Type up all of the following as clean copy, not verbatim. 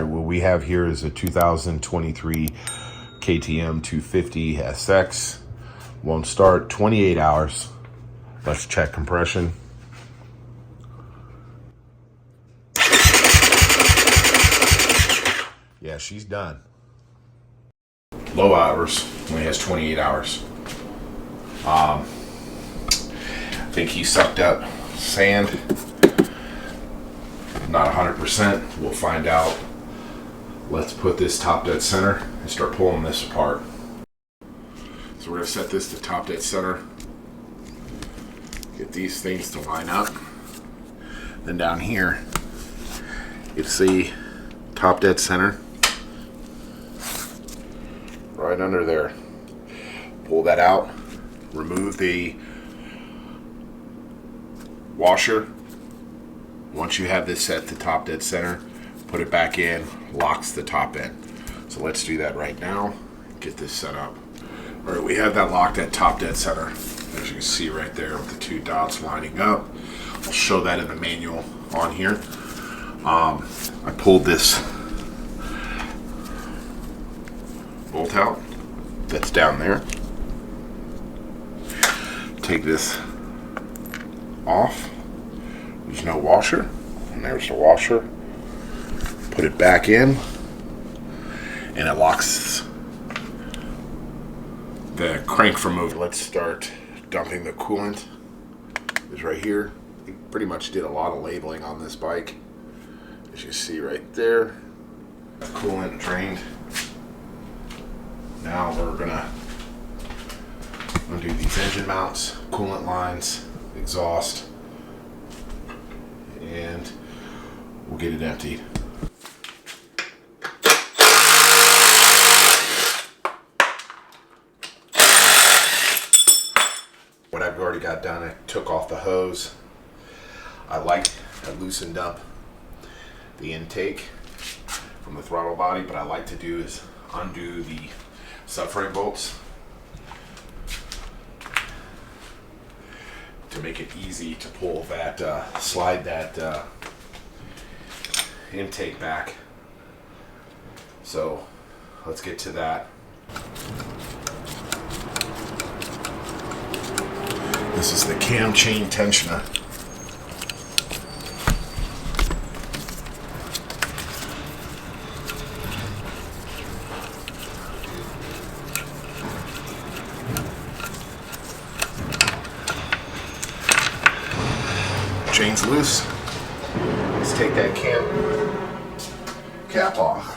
what we have here is a 2023 KTM 250 SX. Won't start, 28 hours. Let's check compression. Yeah, she's done. Low hours, only has 28 hours. I think he sucked up sand. Not 100%, we'll find out. Let's put this top dead center and start pulling this apart. So we're gonna set this to top dead center. Get these things to line up. Then down here, you see top dead center. Right under there. Pull that out. Remove the washer. Once you have this set to top dead center, put it back in, locks the top end. So let's do that right now. Get this set up. All right, we have that locked at top dead center. As you can see right there with the two dots lining up. I'll show that in the manual on here. I pulled this bolt out that's down there. Take this off. There's no washer, and there's the washer. Put it back in, and it locks the crank from moving. Let's start dumping the coolant. It's right here. We pretty much did a lot of labeling on this bike. As you see right there, coolant drained. Now we're gonna undo these engine mounts, coolant lines, exhaust, and we'll get it emptied. What I've already got done, I took off the hose. I loosened up the intake from the throttle body, but I like to do is undo the subframe bolts to make it easy to pull that, slide that intake back. So let's get to that. This is the cam chain tensioner. Chain's loose. Let's take that cam cap off.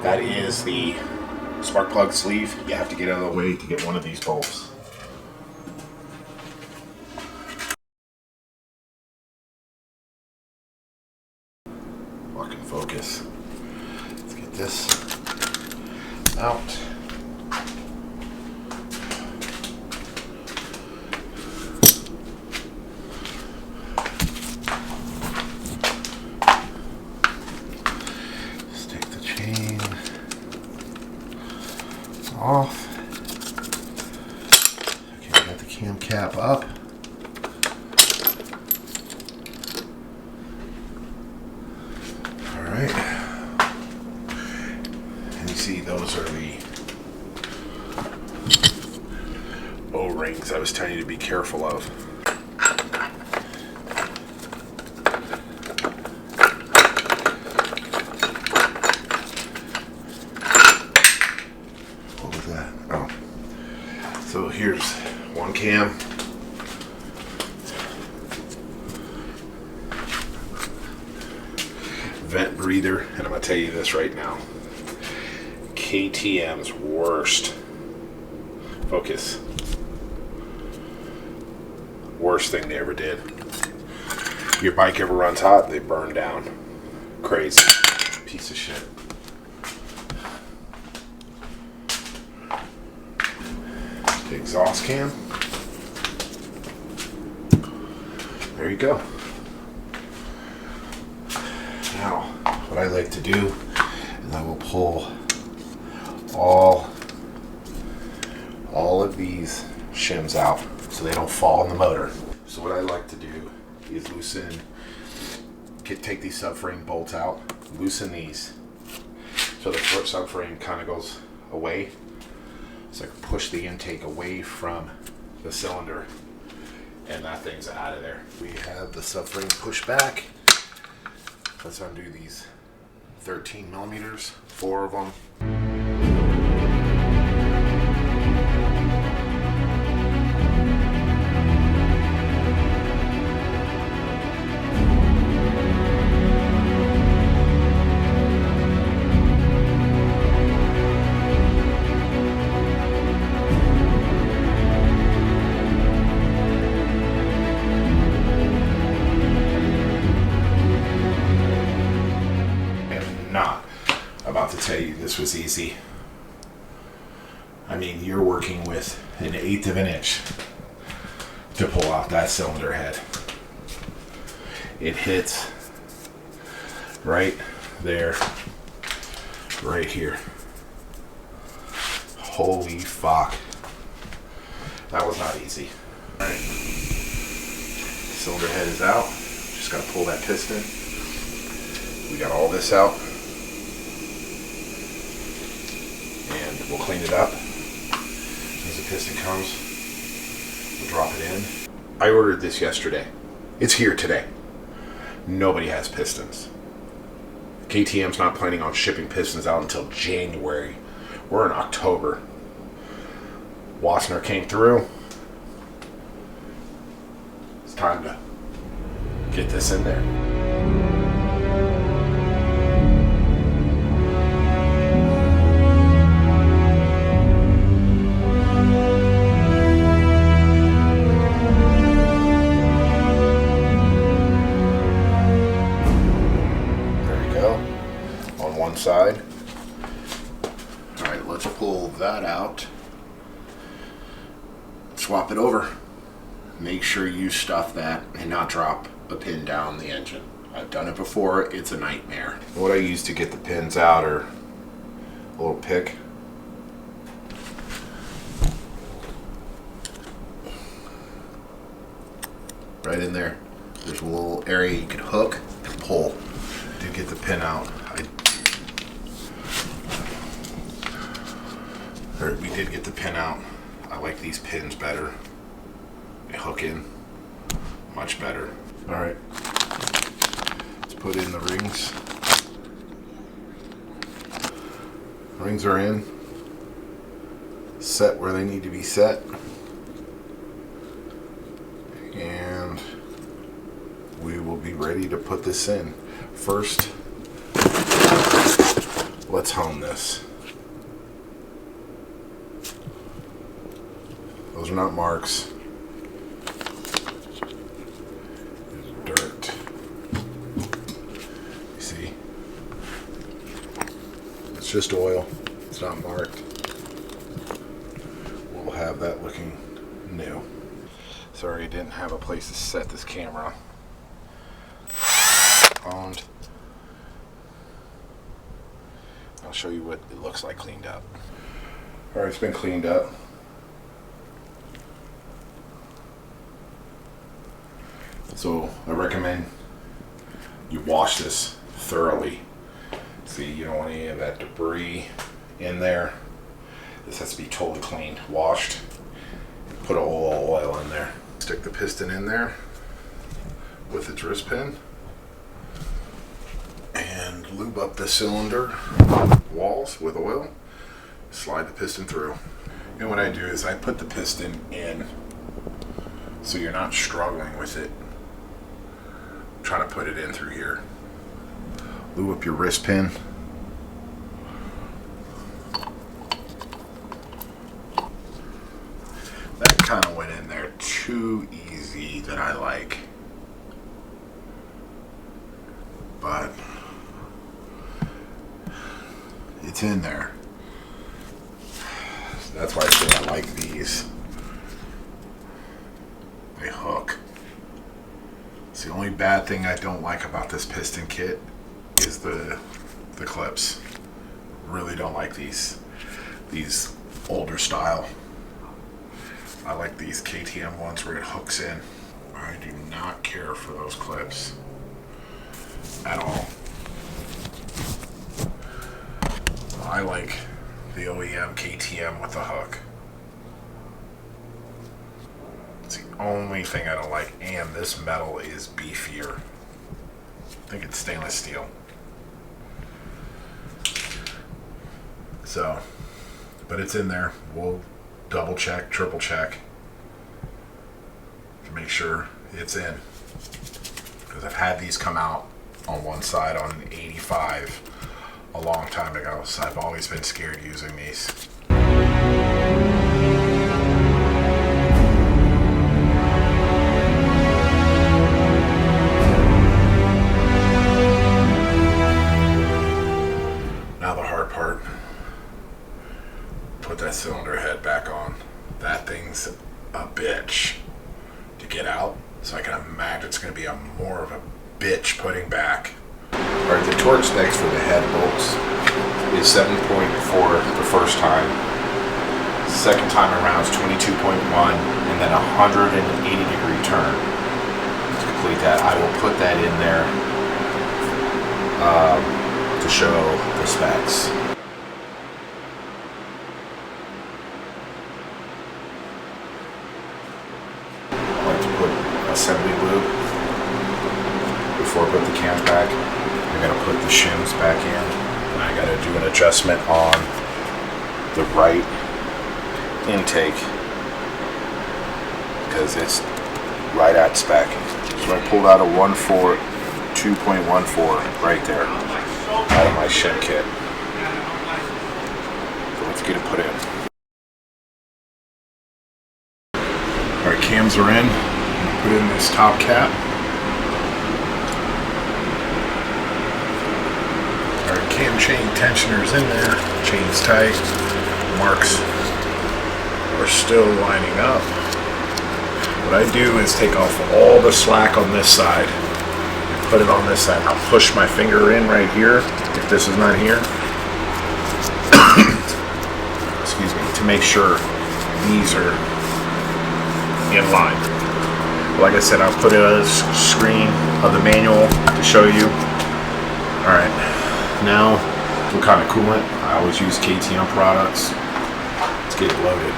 That is the spark plug sleeve. You have to get out of the way to get one of these bolts. Lock and focus. Let's get this out. Off. Okay, got the cam cap up. All right. And you see those are the O-rings I was telling you to be careful of. So here's one cam. Vent breather, and I'm gonna tell you this right now. KTM's worst. Focus. Worst thing they ever did. Your bike ever runs hot, they burn down. Crazy. Piece of shit. The exhaust cam. There you go. Now, what I like to do is I will pull all of these shims out so they don't fall in the motor. So what I like to do is take these subframe bolts out, loosen these so the subframe kind of goes away. So I can push the intake away from the cylinder and that thing's out of there. We have the subframe pushed back. Let's undo these 13 millimeters, 4 of them. About to tell you this was easy. I mean, you're working with 1/8 of an inch to pull out that cylinder head. It hits right there, right here. Holy fuck. That was not easy. All right. Cylinder head is out. Just got to pull that piston. We got all this out. We'll clean it up. As the piston comes, we'll drop it in. I ordered this yesterday. It's here today. Nobody has pistons. KTM's not planning on shipping pistons out until January. We're in October. Wassner came through. It's time to get this in there. Side. All right, let's pull that out. Swap it over. Make sure you stuff that and not drop a pin down the engine. I've done it before. It's a nightmare. What I use to get the pins out are a little pick. Right in there. There's a little area you can hook and pull to get the pin out. We did get the pin out. I like these pins better. They hook in much better. All right, let's put in the rings. Rings are in, set where they need to be set, and we will be ready to put this in. First, let's hone this. Those are not marks. It's dirt. You see? It's just oil. It's not marked. We'll have that looking new. Sorry, I didn't have a place to set this camera. Honed. I'll show you what it looks like cleaned up. Alright, it's been cleaned up. So I recommend you wash this thoroughly. See, you don't want any of that debris in there. This has to be totally cleaned, washed. Put a little oil in there. Stick the piston in there with its wrist pin and lube up the cylinder walls with oil. Slide the piston through. And what I do is I put the piston in so you're not struggling with it. Try to put it in through here. Lube up your wrist pin. That kind of went in there too easy that I like. But it's in there. That's why I say I like these. They hook. It's the only bad thing I don't like about this piston kit is the clips. Really don't like these older style. I like these KTM ones where it hooks in. I do not care for those clips at all. I like the OEM KTM with the hook. It's the only thing I don't like, and this metal is beefier. I think it's stainless steel. So, but it's in there. We'll double check, triple check to make sure it's in. Because I've had these come out on one side on an 85 a long time ago, so I've always been scared using these. Now the hard part. Put that cylinder head back on. That thing's a bitch to get out, so I can imagine it's going to be more of a bitch putting back. Alright, the torque specs for the head bolts is 7.4 the first time. Second time around is 22.1, and then 180-degree turn. To complete that, I will put that in there to show the specs. I like to put assembly lube before I put the cams back. I gotta put the shims back in, and I gotta do an adjustment on the right intake because it's right at spec. So I pulled out a 2.14 right there out of my shim kit. So let's get it put in. Alright, cams are in. Put in this top cap. Cam chain tensioners in there, chain's tight, marks are still lining up. What I do is take off all the slack on this side and put it on this side. I'll push my finger in right here, if this is not here, excuse me, to make sure these are in line. Like I said, I'll put a screen of the manual to show you. Alright. Now, what kind of coolant? I always use KTM products. Let's get it loaded.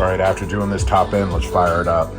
Alright, after doing this top end, let's fire it up.